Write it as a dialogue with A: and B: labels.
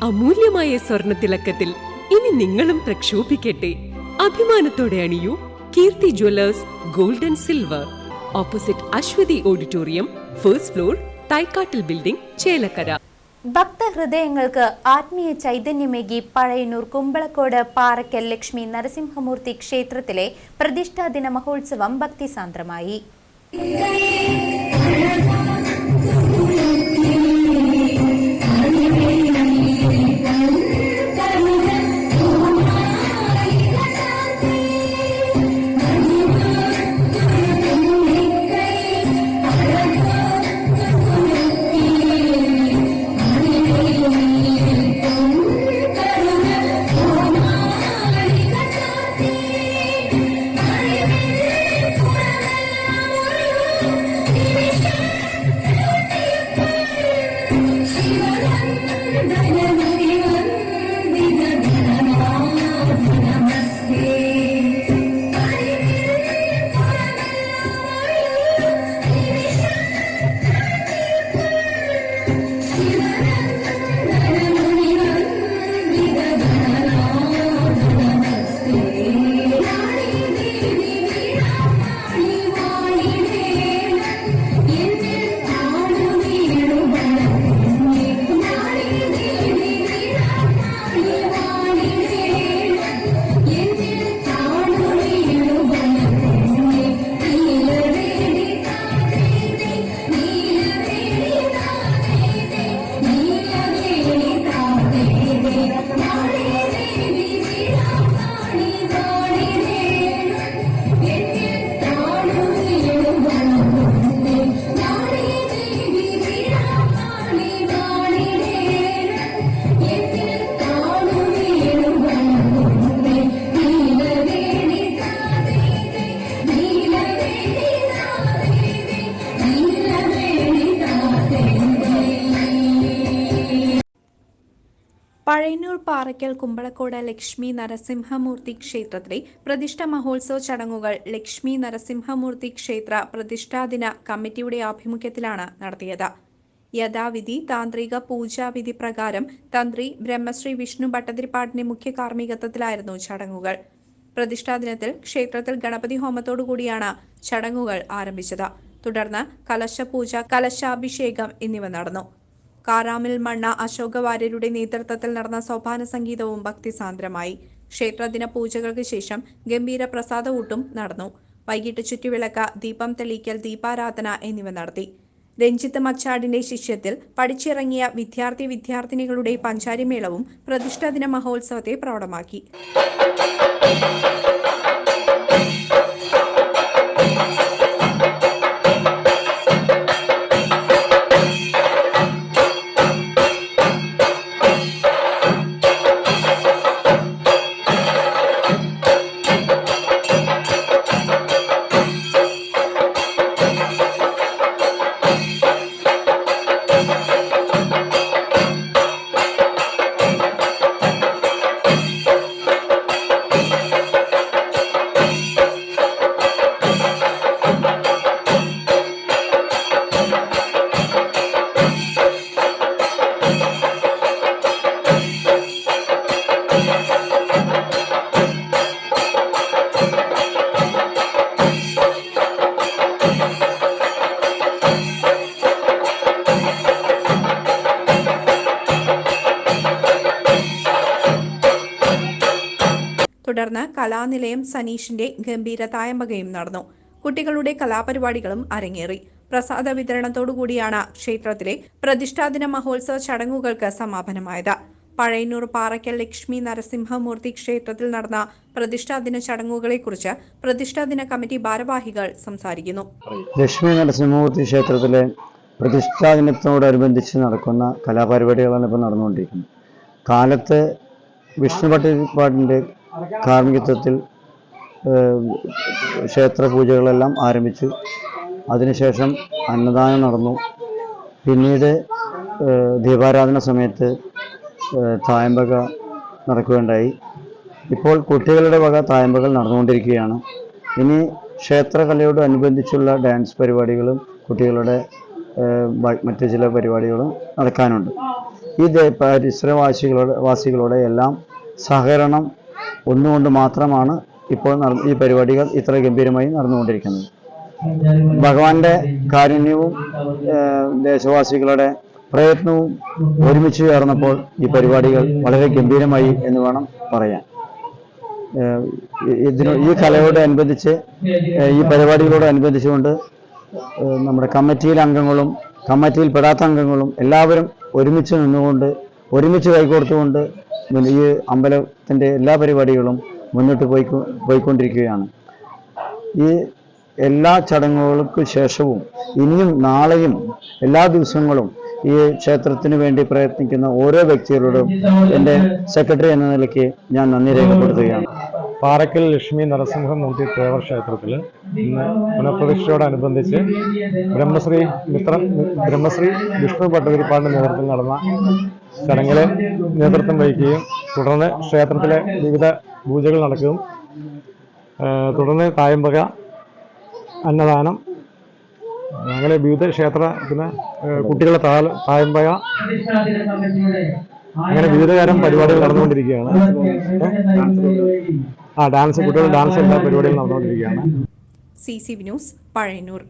A: അമൂല്യമായ സ്വർണത്തിളക്കത്തിൽ ഇനി നിങ്ങളും പ്രക്ഷോഭിക്കട്ടെ. അഭിമാനത്തോടെ അണിയൂ Keerthi jewellers gold and silver, opposite Aswathi auditorium, first floor, Thaikkattil building, Chelakkara.
B: ഭക്തഹൃദയങ്ങൾക്ക് ആത്മീയ ചൈതന്യമേകി പഴയന്നൂർ കുമ്പളക്കോട് പാറയ്ക്കൽ ലക്ഷ്മി നരസിംഹമൂർത്തി ക്ഷേത്രത്തിലെ പ്രതിഷ്ഠാദിന മഹോത്സവം ഭക്തിസാന്ദ്രമായി. പഴയന്നൂർ പാറയ്ക്കൽ കുമ്പളക്കോട് ലക്ഷ്മി നരസിംഹമൂർത്തി ക്ഷേത്രത്തിലെ പ്രതിഷ്ഠ മഹോത്സവ ചടങ്ങുകൾ ലക്ഷ്മി നരസിംഹമൂർത്തി ക്ഷേത്ര പ്രതിഷ്ഠാദിന കമ്മിറ്റിയുടെ ആഭിമുഖ്യത്തിലാണ് നടത്തിയത്. യഥാവിധി താന്ത്രിക പൂജാവിധി പ്രകാരം തന്ത്രി ബ്രഹ്മശ്രീ വിഷ്ണു ഭട്ടതിരിപ്പാടിന്റെ മുഖ്യ കാർമ്മികത്വത്തിലായിരുന്നു ചടങ്ങുകൾ. പ്രതിഷ്ഠാദിനത്തിൽ ക്ഷേത്രത്തിൽ ഗണപതി ഹോമത്തോടുകൂടിയാണ് ചടങ്ങുകൾ ആരംഭിച്ചത്. തുടർന്ന് കലശപൂജ, കലശാഭിഷേകം എന്നിവ നടന്നു. കാരാമിൽ മണ്ണ അശോകവാര്യരുടെ നേതൃത്വത്തിൽ നടന്ന സോപാന സംഗീതവും ഭക്തിസാന്ദ്രമായി. ക്ഷേത്രദിന പൂജകൾക്ക് ശേഷം ഗംഭീര പ്രസാദഊട്ടും നടന്നു. വൈകിട്ട് ചുറ്റുവിളക്ക്, ദീപം തെളിയിക്കൽ, ദീപാരാധന എന്നിവ നടത്തി. രഞ്ജിത്ത് മച്ചാടിന്റെ ശിഷ്യത്തിൽ പഠിച്ചിറങ്ങിയ വിദ്യാർത്ഥിനികളുടെ പഞ്ചാരിമേളവും പ്രതിഷ്ഠാദിന മഹോത്സവത്തെ പ്രൗഢമാക്കി. തുടർന്ന് കലാനിലയം സനീഷിന്റെ ഗംഭീര തായമ്പകയും നടന്നു. കുട്ടികളുടെ കലാപരിപാടികളും അരങ്ങേറി. പ്രസാദ വിതരണത്തോടുകൂടിയാണ് ക്ഷേത്രത്തിലെ പ്രതിഷ്ഠാദിന മഹോത്സവ ചടങ്ങുകൾക്ക് സമാപനമായത്. പഴയന്നൂർ പാറയ്ക്കൽ ലക്ഷ്മി നരസിംഹമൂർത്തി ക്ഷേത്രത്തിൽ നടന്ന പ്രതിഷ്ഠാദിന ചടങ്ങുകളെക്കുറിച്ച് പ്രതിഷ്ഠാദിന കമ്മിറ്റി ഭാരവാഹികൾ സംസാരിക്കുന്നു.
C: ലക്ഷ്മി നരസിംഹമൂർത്തി ക്ഷേത്രത്തിലെ പ്രതിഷ്ഠാദിനത്തോടനുബന്ധിച്ച് നടക്കുന്ന കലാപരിപാടികളാണ് ഇപ്പോൾ നടന്നുകൊണ്ടിരിക്കുന്നത്. കാലത്ത് വിഷ്ണു ഭട്ടതിരിപ്പാടിൻ്റെ കാർമ്മികത്വത്തിൽ ക്ഷേത്ര പൂജകളെല്ലാം ആരംഭിച്ചു. അതിനുശേഷം അന്നദാനം നടന്നു. പിന്നീട് ദീപാരാധന സമയത്ത് തായമ്പക നടക്കുകയുണ്ടായി. ഇപ്പോൾ കുട്ടികളുടെ വക തായമ്പകൾ നടന്നുകൊണ്ടിരിക്കുകയാണ്. ഇനി ക്ഷേത്രകലയോടനുബന്ധിച്ചുള്ള ഡാൻസ് പരിപാടികളും കുട്ടികളുടെ മറ്റു ചില പരിപാടികളും നടക്കാനുണ്ട്. ഈ പരിസരവാസികളുടെ എല്ലാം സഹകരണം ഒന്നുകൊണ്ട് മാത്രമാണ് ഇപ്പോൾ ഈ പരിപാടികൾ ഇത്ര ഗംഭീരമായി നടന്നുകൊണ്ടിരിക്കുന്നത്. ഭഗവാന്റെ കാരുണ്യവും ദേശവാസികളുടെ പ്രയത്നവും ഒരുമിച്ച് ചേർന്നപ്പോൾ ഈ പരിപാടികൾ വളരെ ഗംഭീരമായി എന്ന് വേണം പറയാൻ. ഈ കലയോടനുബന്ധിച്ച് ഈ പരിപാടികളോടനുബന്ധിച്ചുകൊണ്ട് നമ്മുടെ കമ്മിറ്റിയിലെ അംഗങ്ങളും കമ്മിറ്റിയിൽ പെടാത്ത അംഗങ്ങളും എല്ലാവരും ഒരുമിച്ച് നിന്നുകൊണ്ട് ഒരുമിച്ച് കൈകോർത്തുകൊണ്ട് ഈ അമ്പലത്തിൻ്റെ എല്ലാ പരിപാടികളും മുന്നോട്ട് പോയിക്കൊണ്ടിരിക്കുകയാണ്. ഈ എല്ലാ ചടങ്ങുകൾക്ക് ശേഷവും ഇനിയും നാളെയും എല്ലാ ദിവസങ്ങളും ഈ ക്ഷേത്രത്തിന് വേണ്ടി പ്രയത്നിക്കുന്ന ഓരോ വ്യക്തികളോടും എൻ്റെ സെക്രട്ടറി എന്ന നിലയ്ക്ക് ഞാൻ നന്ദി രേഖപ്പെടുത്തുകയാണ്.
D: പാറയ്ക്കൽ ലക്ഷ്മി നരസിംഹമൂർത്തി ദേവർ ക്ഷേത്രത്തിൽ ഇന്ന് പുനഃപ്രതിഷ്ഠയോടനുബന്ധിച്ച് ബ്രഹ്മശ്രീ വിഷ്ണു ഭട്ടതിരിപ്പാടിൻ്റെ നേതൃത്വത്തിൽ നടന്ന ചടങ്ങിൽ നേതൃത്വം വഹിക്കുകയും തുടർന്ന് ക്ഷേത്രത്തിലെ വിവിധ പൂജകൾ നടക്കുകയും തുടർന്ന് തായമ്പക, അന്നദാനം, അങ്ങനെ വിവിധ ക്ഷേത്രത്തിന് കുട്ടികളെ തായമ്പക, അങ്ങനെ വിവിധ തരം പരിപാടികൾ നടന്നുകൊണ്ടിരിക്കുകയാണ്. കുട്ടികളുടെ ഡാൻസ് എല്ലാ പരിപാടികളും നടന്നുകൊണ്ടിരിക്കുകയാണ്.
B: CCV news, Pazhayannur.